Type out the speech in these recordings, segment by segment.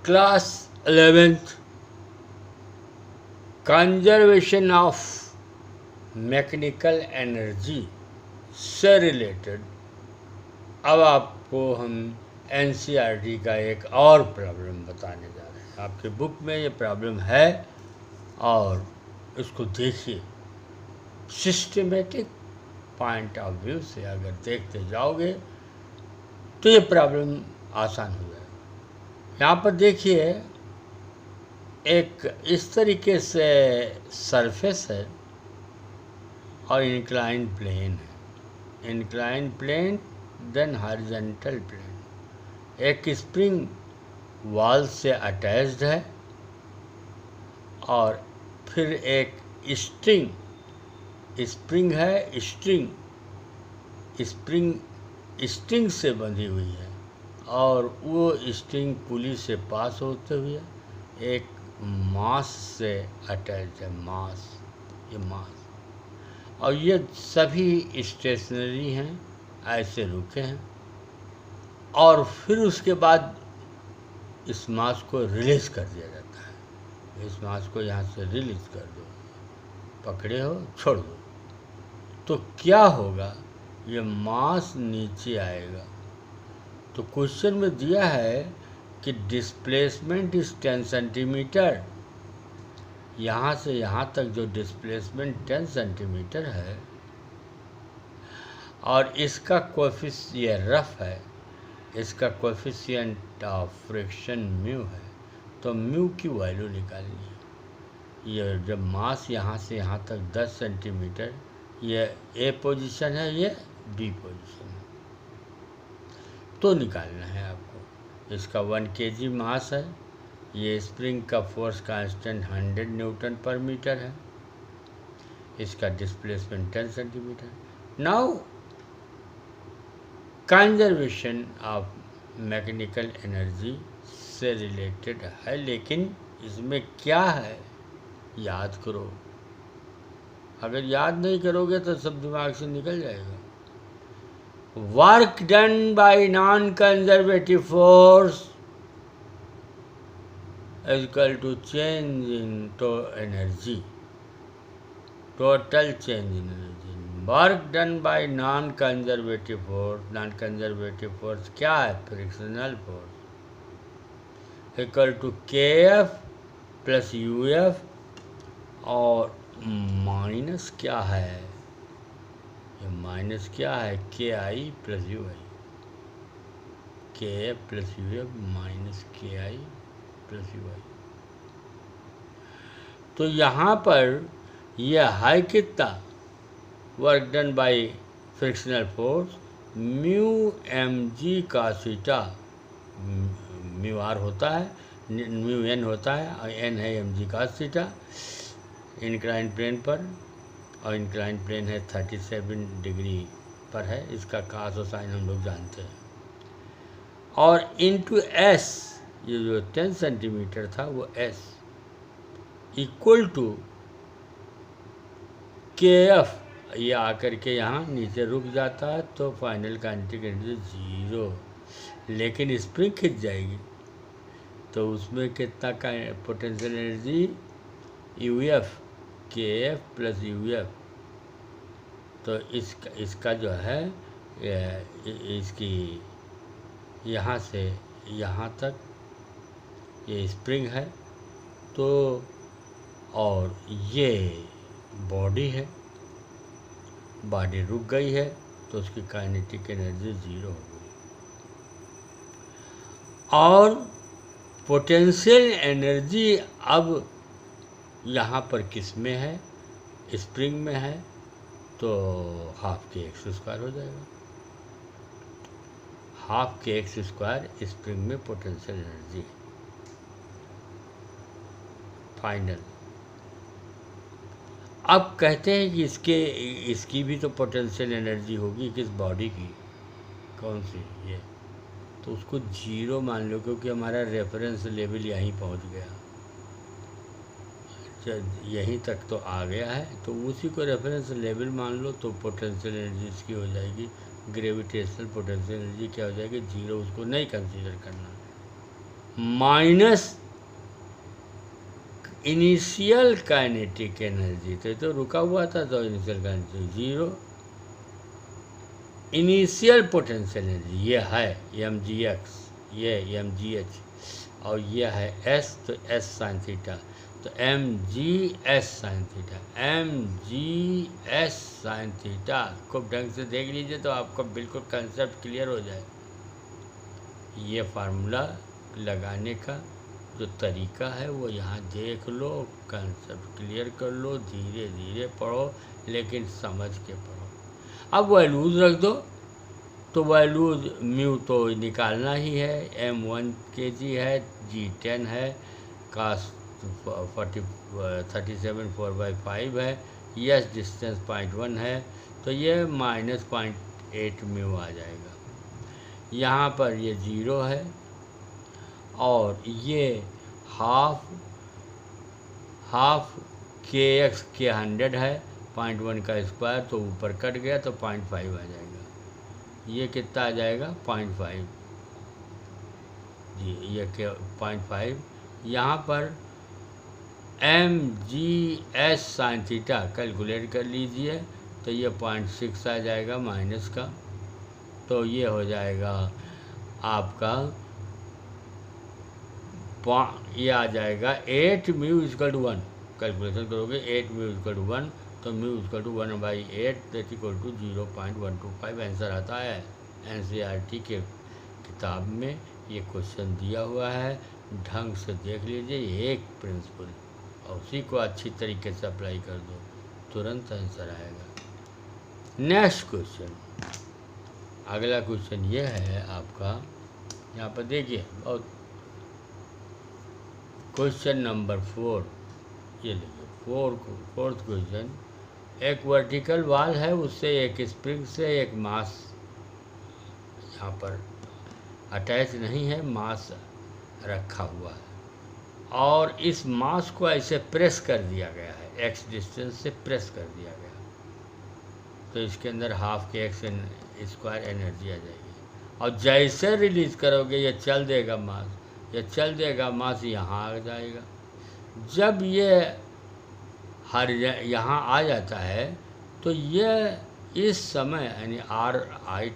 Class 11th conservation of mechanical energy से related अब आपको हम एनसीईआरटी का एक और प्रॉब्लम बताने जा रहे हैं। आपके बुक में ये प्रॉब्लम है और इसको देखिए सिस्टमेटिक पॉइंट ऑफ व्यू से अगर देखते जाओगे तो ये प्रॉब्लम आसान हो जाएगा। यहाँ पर देखिए एक इस तरीके से सरफेस है और इंक्लाइन प्लेन है। Incline plane then horizontal plane. एक स्प्रिंग वॉल से अटैच्ड है और फिर एक स्प्रिंग है। स्प्रिंग से बंधी हुई है और वो स्प्रिंग पुली से पास होते हुए एक मास से अटैच है। ये मास और ये सभी स्टेशनरी हैं, ऐसे रुके हैं और फिर उसके बाद इस मास को रिलीज़ कर दिया जाता है। इस मास को यहाँ से रिलीज़ कर दो, पकड़े हो छोड़ दो, तो क्या होगा, ये मास नीचे आएगा। तो क्वेश्चन में दिया है कि डिस्प्लेसमेंट इज 10 सेंटीमीटर। यहाँ से यहाँ तक जो डिस्प्लेसमेंट 10 सेंटीमीटर है और इसका कोएफिशिएंट ये रफ है, इसका कोएफिशिएंट ऑफ फ्रिक्शन म्यू है। तो म्यू की वैल्यू निकालनी है। ये जब मास यहाँ से यहाँ तक 10 सेंटीमीटर, ये ए पोजीशन है, ये बी पोजीशन है, तो निकालना है आपको। इसका 1 kg मास है। ये स्प्रिंग का फोर्स कांस्टेंट 100 न्यूटन पर मीटर है। इसका displacement 10 centimetre. Now conservation of mechanical energy से रिलेटेड है, लेकिन इसमें क्या है याद करो। अगर याद नहीं करोगे तो सब दिमाग से निकल जाएगा। Work done by non conservative force is equal to change in तो energy, total change in energy. Work done by non conservative force क्या है? Frictional force equal to KF plus UF और माइनस क्या है? ये माइनस क्या है? KI plus UI। KF plus UF minus KI plus UI। तो यहाँ पर यह है कितना? Work done by frictional force mu mg का थीटा। म्यू आर होता है, म्यू n होता है और n है mg का थीटा इंक्लाइन प्लेन पर, और इंक्लाइन प्लेन है 37 डिग्री पर है। इसका कास और साइन हम लोग जानते हैं। और इनटू s, ये जो 10 सेंटीमीटर था वो s इक्वल टू KF। ये आकर के यहाँ नीचे रुक जाता है तो फाइनल काइनेटिक एनर्जी 0, लेकिन स्प्रिंग खिंच जाएगी तो उसमें कितना का potential energy? UF, KF plus UF। तो इसका जो है इसकी यहाँ से यहाँ तक ये स्प्रिंग है तो, और ये बॉडी है, बॉडी रुक गई है तो उसकी काइनेटिक एनर्जी 0 हो गई। और पोटेंशियल एनर्जी अब यहाँ पर किस में है? स्प्रिंग में है, तो हाफ kx² हो जाएगा। हाफ kx² स्प्रिंग में पोटेंशियल एनर्जी फाइनल। अब कहते हैं कि इसकी भी तो पोटेंशियल एनर्जी होगी, किस बॉडी की? कौन सी? ये तो उसको 0 मान लो, क्योंकि हमारा रेफरेंस लेवल यहीं पहुंच गया, यहीं तक तो आ गया है, तो उसी को रेफरेंस लेवल मान लो। तो पोटेंशियल एनर्जी इसकी हो जाएगी, ग्रेविटेशनल पोटेंशियल एनर्जी क्या हो जाएगी? 0। उसको नहीं कंसीडर करना, माइनस इनिशियल काइनेटिक एनर्जी, तो रुका हुआ था, तो initial kinetic 0, initial potential energy ये है mgx, ये mgh, और ये है s, तो s साइन थीटा, तो mgs sine theta, mgs sine theta. खूब ढंग से देख लीजिए तो आपको बिल्कुल कंसेप्ट क्लियर हो जाए। ये फार्मूला लगाने का जो तरीका है वो यहाँ देख लो, कंसेप्ट क्लियर कर लो, धीरे धीरे पढ़ो लेकिन समझ के पढ़ो। अब वैल्यूज रख दो, तो वैल्यूज म्यू तो निकालना ही है, m1 kg है, g10 है, कास 37/4/5 है, यस डिस्टेंस 0.1 है, तो ये -0.8 म्यू आ जाएगा। यहाँ पर ये 0 है और ये हाफ kx के 100 है, 0.1 का स्क्वायर, तो ऊपर कट गया तो 0.5 आ जाएगा। ये कितना आ जाएगा 0.5 जी, ये 0.5। यहाँ पर mgs साइन थीटा कैलकुलेट कर लीजिए, तो ये 0.6 आ जाएगा माइनस का, तो ये हो जाएगा आपका ये आ जाएगा 8 म्यू इक्वल टू 1। कैलकुलेशन करोगे 8 म्यू इक्वल टू 1, तो mu equal to 1/8 that equal to 0.125 answer आता है। NCERT के किताब में ये क्वेश्चन दिया हुआ है, ढंग से देख लीजिए, एक प्रिंसिपल, और उसी को अच्छी तरीके से अप्लाई कर दो, तुरंत आंसर आएगा। नेक्स्ट क्वेश्चन, अगला क्वेश्चन ये है आपका, यहाँ पर देखिए, और क्वेश्चन नंबर 4, ये देखिए फोर्थ क्वेश्चन। एक वर्टिकल वाल है, उससे एक स्प्रिंग से एक मास यहाँ पर अटैच नहीं है, मास रखा हुआ है, और इस मास को ऐसे प्रेस कर दिया गया है, x डिस्टेंस से प्रेस कर दिया गया, तो इसके अंदर हाफ के x स्क्वायर एनर्जी आ जाएगी, और जैसे रिलीज करोगे ये चल देगा मास, ये चल देगा मास यहाँ आ जाएगा। जब ये यहाँ आ जाता है तो ये इस समय यानी r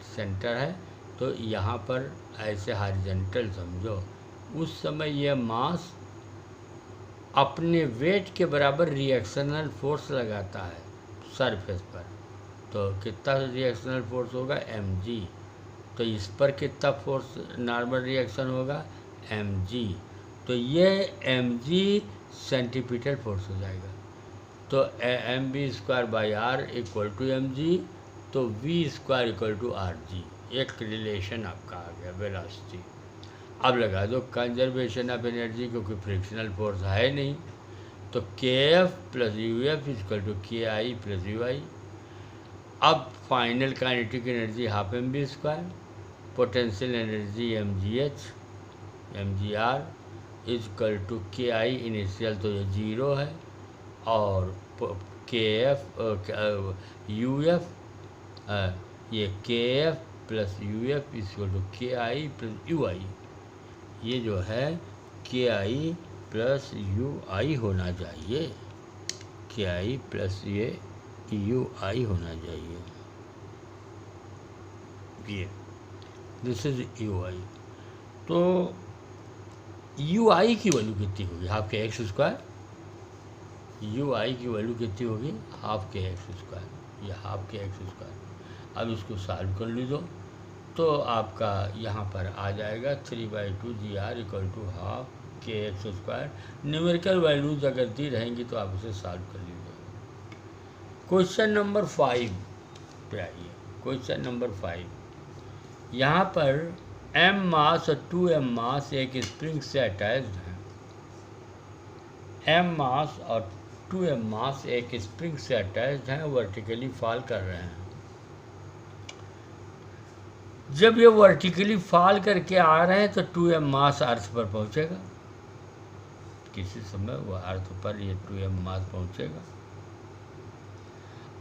सेंटर है, तो यहाँ पर ऐसे हॉरिजॉन्टल समझो, उस समय ये मास अपने वेट के बराबर रिएक्शनल फोर्स लगाता है सरफेस पर, तो कितना रिएक्शनल फोर्स होगा mg, तो इस पर कितना फोर्स नॉर्मल रिएक्शन होगा mg, तो ये mg सेंटीपीटल फोर्स हो जाएगा, तो mv²/r इक्वल टू mg, तो v² इक्वल टू rg, एक रिलेशन आपका आ गया वेलोसिटी। अब लगा दो कंजर्वेशन ऑफ एनर्जी, क्योंकि फ्रिक्शनल फोर्स है नहीं, तो kF + uf equal to ki + ui। अब final kinetic energy half mv², potential energy mgr equal to ki initial, तो ये 0 है, और kf uf ये kF + uf equal to ki + ui, ये जो है ki + ui होना चाहिए, ki + ये ui होना चाहिए, ये दिस इज ui। तो ui की वैल्यू कितनी होगी, हाफ के x स्क्वायर, ui की वैल्यू कितनी होगी हाफ के x स्क्वायर, ये हाफ के x स्क्वायर। अब इसको सॉल्व कर लीजिए, तो आपका यहाँ पर आ जाएगा 3/2 gr इक्वल टू हाफ के x स्क्वायर। न्यूमेरिकल वैल्यूज अगर दी रहेंगी तो आप इसे सॉल्व कर लीजिए। क्वेश्चन नंबर 5 पे आइए। क्वेश्चन नंबर 5, यहाँ पर m मास और 2m मास एक स्प्रिंग से अटैच्ड हैं, m मास और 2m मास एक स्प्रिंग से अटैच्ड हैं, वर्टिकली फॉल कर रहे हैं। जब ये वर्टिकली फॉल करके आ रहे हैं तो 2m मास अर्थ पर पहुंचेगा, किसी समय वह अर्थ पर ये 2m मास पहुंचेगा,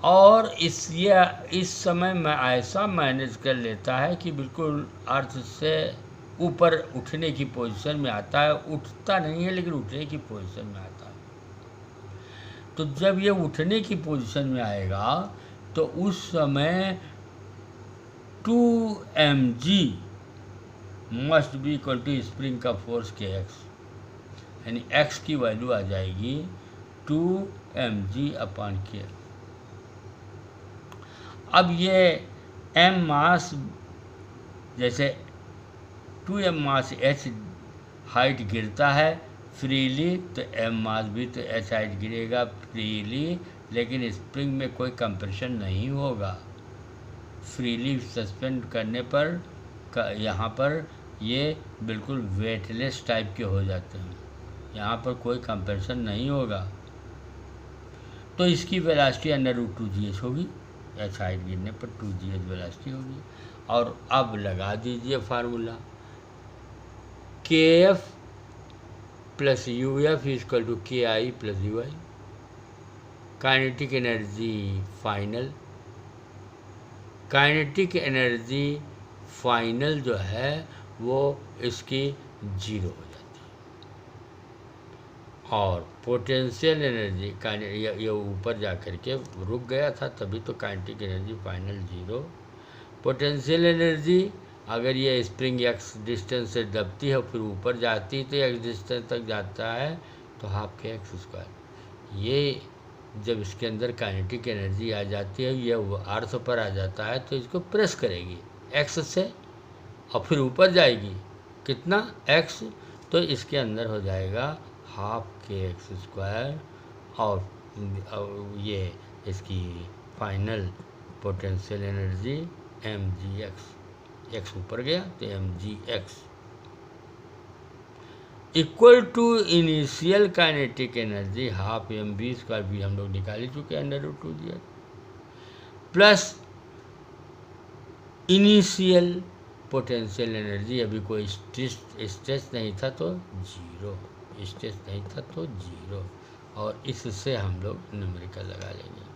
और इस समय मैं ऐसा मैनेज कर लेता है कि बिल्कुल अर्थ से ऊपर उठने की पोजीशन में आता है, उठता नहीं है लेकिन उठने की पोजीशन में आता है। तो जब ये उठने की पोजीशन में आएगा तो उस समय 2mg must be equal to spring का फोर्स के एक्स, यानी एक्स की वैल्यू आ जाएगी 2mg/k। अब ये m मास, जैसे 2m मास h हाइट गिरता है फ्रीली, तो m मास भी तो h हाइट गिरेगा फ्रीली, लेकिन स्प्रिंग में कोई कंप्रेशन नहीं होगा। फ्रीली सस्पेंड करने पर यहाँ पर ये बिल्कुल वेटलेस टाइप के हो जाते हैं, यहाँ पर कोई कंप्रेशन नहीं होगा। तो इसकी वेलोसिटी √2gh होगी, h हाइट गिरने पर 2gh वेलोसिटी होगी। और अब लगा दीजिए formula, kf plus uf equal to ki plus ui। Kinetic energy final, kinetic energy final जो है वो इसकी 0 हो जाती है। और पोटेंशियल एनर्जी का ये ऊपर जा कर के रुक गया था, तभी तो kinetic energy final 0। Potential energy अगर ये स्प्रिंग x डिस्टेंस से दबती है फिर ऊपर जाती है तो x डिस्टेंस तक जाता है तो ½ ये जब इसके अंदर काइनेटिक एनर्जी आ जाती है, ये अर्थ पर आ जाता है तो इसको प्रेस करेगी x से और फिर ऊपर जाएगी कितना x, तो इसके अंदर हो जाएगा ½ और ये इसकी final potential energy mgx, x ऊपर गया तो mgx equal to initial kinetic energy ½ भी हम लोग निकाल ही चुके हैं √2g plus initial potential energy, अभी कोई स्ट्रेस नहीं था तो 0, स्ट्रेस नहीं था तो 0, और इससे हम लोग न्यूमेरिकल लगा लेंगे।